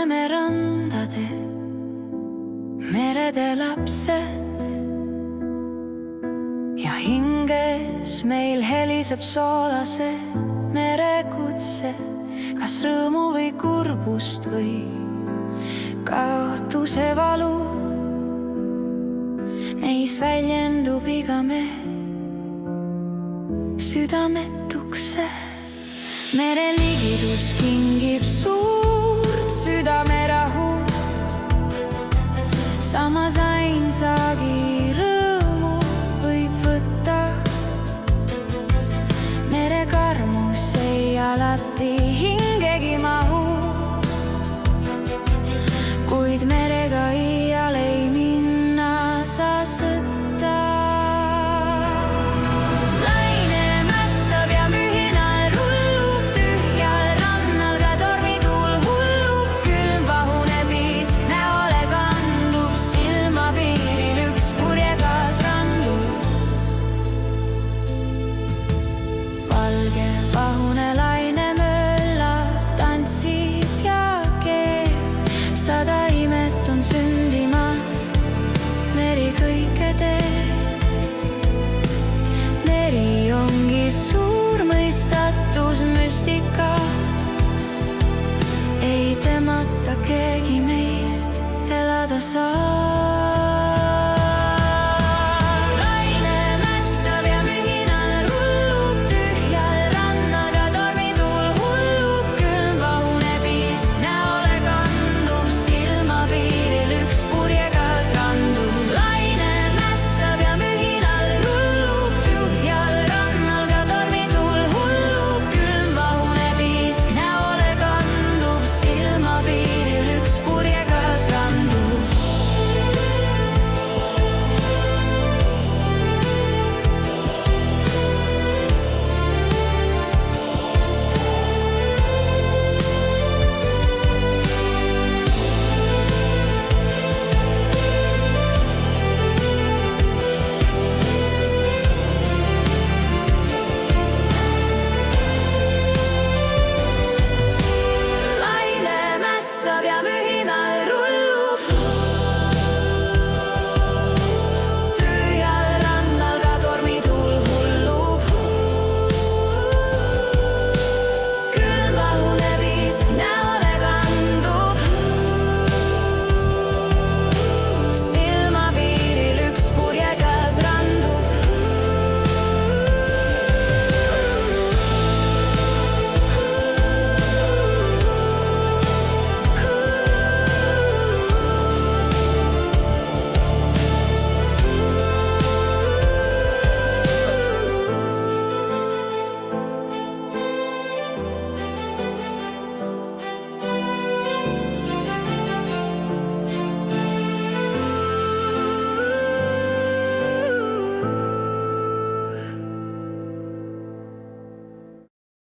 oleme randade, merede lapsed ja hinges meil heliseb soolase merekutse, kas rõõmu või kurbust või kaotuse valu. Neis väljendub iga mehe südametukse. Mere ligidus kingib suurt südamerahu, samas ainsagi rõõmu võib võtta. Mere karmus ei alati hingegi mahu, kuid merega iial ei minna sa sõtta. Vahune laine möllab, tantsib ja keeb, 100 imet on sündimas, meri kõike teeb. Meri ongi suur mõistatus, müstika, ei temata keegi meist elada saa.